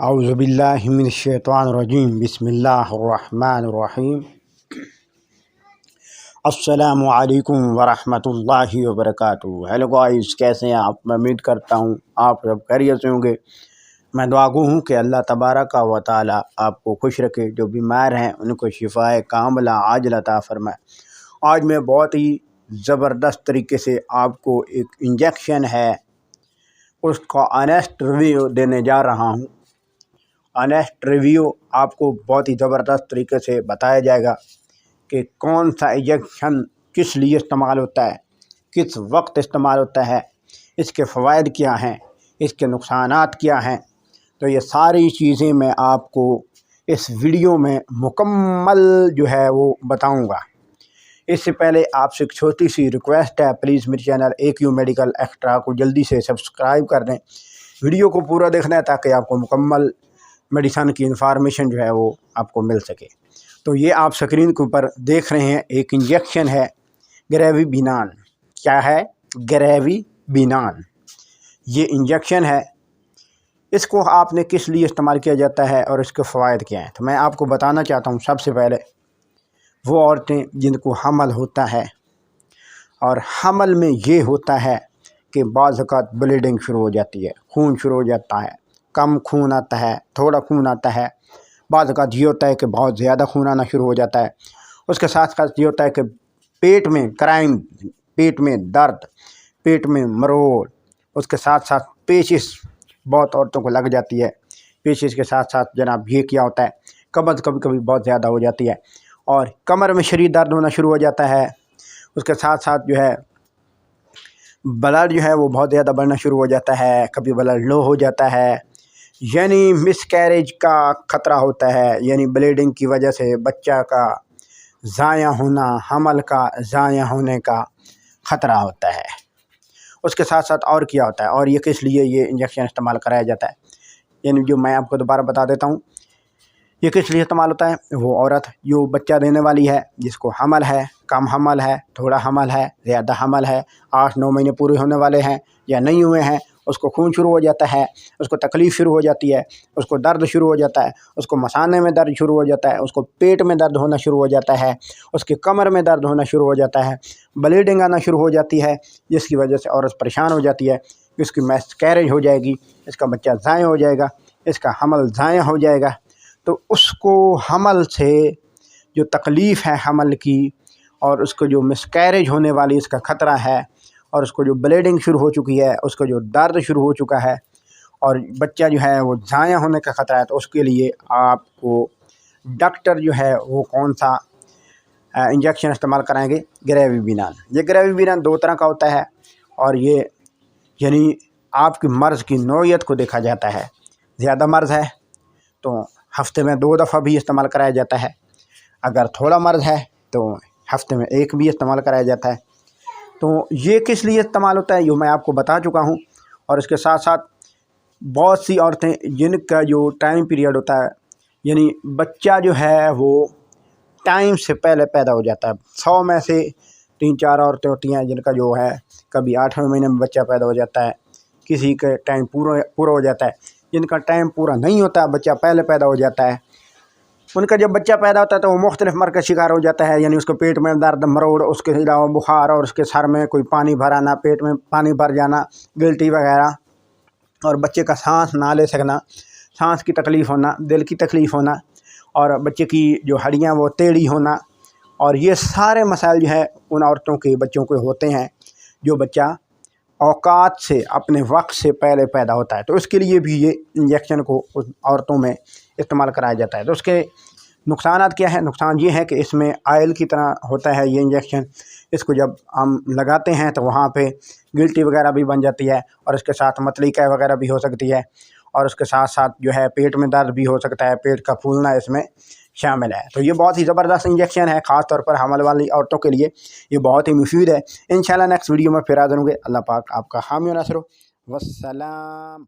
اعوذ باللہ من الشیطان الرجیم بسم اللہ الرحمن الرحیم السلام علیکم ورحمۃ اللہ وبرکاتہ۔ ہیلو گائز، کیسے ہیں آپ؟ میں امید کرتا ہوں آپ سب خیریت سے ہوں گے۔ میں دعا گو ہوں کہ اللہ تبارک و تعالی آپ کو خوش رکھے، جو بیمار ہیں ان کو شفاء کاملہ عاجلہ عطا فرمائے۔ آج میں بہت ہی زبردست طریقے سے آپ کو ایک انجیکشن ہے اس کا آنیسٹ ریویو دینے جا رہا ہوں۔ آنیسٹ ریویو آپ کو بہت ہی زبردست طریقے سے بتایا جائے گا کہ کون سا انجیکشن کس لیے استعمال ہوتا ہے، کس وقت استعمال ہوتا ہے، اس کے فوائد کیا ہیں، اس کے نقصانات کیا ہیں۔ تو یہ ساری چیزیں میں آپ کو اس ویڈیو میں مکمل وہ بتاؤں گا۔ اس سے پہلے آپ سے ایک چھوٹی سی ریکویسٹ ہے، پلیز میرے چینل AQ میڈیکل ایکسٹرا کو جلدی سے سبسکرائب کر دیں۔ ویڈیو کو پورا دیکھنا ہے تاکہ آپ کو مکمل میڈیسن کی انفارمیشن وہ آپ کو مل سکے۔ تو یہ آپ سکرین کے اوپر دیکھ رہے ہیں، ایک انجیکشن ہے گریویبینان۔ کیا ہے؟ گریویبینان۔ یہ انجیکشن ہے، اس کو آپ نے کس لیے استعمال کیا جاتا ہے اور اس کے فوائد کیا ہیں؟ تو میں آپ کو بتانا چاہتا ہوں سب سے پہلے وہ عورتیں جن کو حمل ہوتا ہے، اور حمل میں یہ ہوتا ہے کہ بعض اوقات بلیڈنگ شروع ہو جاتی ہے، خون شروع ہو جاتا ہے، کم خون آتا ہے، تھوڑا خون آتا ہے، بعض اوقات یہ ہوتا ہے کہ بہت زیادہ خون آنا شروع ہو جاتا ہے۔ اس کے ساتھ ساتھ یہ ہوتا ہے کہ پیٹ میں کرائم، پیٹ میں درد، پیٹ میں مروڑ، اس کے ساتھ ساتھ پیچس بہت عورتوں کو لگ جاتی ہے۔ پیچس کے ساتھ ساتھ جناب یہ کیا ہوتا ہے، قبض کبھی کبھی بہت زیادہ ہو جاتی ہے، اور کمر میں شدید درد ہونا شروع ہو جاتا ہے۔ اس کے ساتھ ساتھ بلڈ وہ بہت زیادہ بڑھنا شروع ہو جاتا ہے، کبھی بلڈ لو ہو جاتا ہے، یعنی مس کیریج کا خطرہ ہوتا ہے، یعنی بلیڈنگ کی وجہ سے بچہ کا ضائع ہونا، حمل کا ضائع ہونے کا خطرہ ہوتا ہے۔ اس کے ساتھ ساتھ اور کیا ہوتا ہے، اور یہ کس لیے یہ انجیکشن استعمال کرایا جاتا ہے، یعنی جو میں آپ کو دوبارہ بتا دیتا ہوں یہ کس لیے استعمال ہوتا ہے۔ وہ عورت جو بچہ دینے والی ہے، جس کو حمل ہے، کم حمل ہے، تھوڑا حمل ہے، زیادہ حمل ہے، 8-9 مہینے پورے ہونے والے ہیں یا نہیں ہوئے ہیں، اس کو خون شروع ہو جاتا ہے، اس کو تکلیف شروع ہو جاتی ہے، اس کو درد شروع ہو جاتا ہے، اس کو مثانے میں درد شروع ہو جاتا ہے، اس کو پیٹ میں درد ہونا شروع ہو جاتا ہے، اس کے کمر میں درد ہونا شروع ہو جاتا ہے، بلیڈنگ آنا شروع ہو جاتی ہے، جس کی وجہ سے عورت پریشان ہو جاتی ہے کہ اس کی مس کیریج ہو جائے گی، اس کا بچہ ضائع ہو جائے گا، اس کا حمل ضائع ہو جائے گا۔ تو اس کو حمل سے جو تکلیف ہے حمل کی، اور اس کو جو مس کیریج ہونے والی اس کا خطرہ ہے، اور اس کو جو بلیڈنگ شروع ہو چکی ہے، اس کو جو درد شروع ہو چکا ہے، اور بچہ وہ ضائع ہونے کا خطرہ ہے، تو اس کے لیے آپ کو ڈاکٹر وہ کون سا انجیکشن استعمال کرائیں گے؟ گریویبینان۔ یہ گریویبینان 2 طرح کا ہوتا ہے، اور یہ یعنی آپ کی مرض کی نوعیت کو دیکھا جاتا ہے۔ زیادہ مرض ہے تو ہفتے میں 2 دفعہ بھی استعمال کرایا جاتا ہے، اگر تھوڑا مرض ہے تو ہفتے میں 1 بھی استعمال کرایا جاتا ہے۔ تو یہ کس لیے استعمال ہوتا ہے یہ میں آپ کو بتا چکا ہوں۔ اور اس کے ساتھ ساتھ بہت سی عورتیں جن کا جو ٹائم پیریڈ ہوتا ہے، یعنی بچہ وہ ٹائم سے پہلے پیدا ہو جاتا ہے۔ 100 میں سے 3-4 عورتیں ہوتی ہیں جن کا کبھی 8ویں مہینے میں بچہ پیدا ہو جاتا ہے، کسی کا ٹائم پورا ہو جاتا ہے، جن کا ٹائم پورا نہیں ہوتا، بچہ پہلے پیدا ہو جاتا ہے۔ ان کا جب بچہ پیدا ہوتا ہے تو وہ مختلف مرض کا شکار ہو جاتا ہے، یعنی اس کو پیٹ میں درد، مروڑ، اس کے علاوہ بخار، اور اس کے سر میں کوئی پانی بھرانا، پیٹ میں پانی بھر جانا، گلٹی وغیرہ، اور بچے کا سانس نہ لے سکنا، سانس کی تکلیف ہونا، دل کی تکلیف ہونا، اور بچے کی جو ہڈیاں وہ ٹیڑھی ہونا، اور یہ سارے مسائل ان عورتوں کے بچوں کو ہوتے ہیں جو بچہ اوقات سے، اپنے وقت سے پہلے پیدا ہوتا ہے۔ تو اس کے لیے بھی یہ انجیکشن کو عورتوں میں استعمال کرایا جاتا ہے۔ تو اس کے نقصانات کیا ہیں؟ نقصان یہ ہے کہ اس میں آئل کی طرح ہوتا ہے یہ انجیکشن، اس کو جب ہم لگاتے ہیں تو وہاں پہ گلٹی وغیرہ بھی بن جاتی ہے، اور اس کے ساتھ متلیکہ وغیرہ بھی ہو سکتی ہے، اور اس کے ساتھ ساتھ پیٹ میں درد بھی ہو سکتا ہے، پیٹ کا پھولنا اس میں شامل ہے۔ تو یہ بہت ہی زبردست انجیکشن ہے، خاص طور پر حمل والی عورتوں کے لیے یہ بہت ہی مفید ہے۔ انشاءاللہ نیکسٹ ویڈیو میں پھر حاضر ہوں گے۔ اللہ پاک آپ کا حامی و ناصر ہو۔ والسلام۔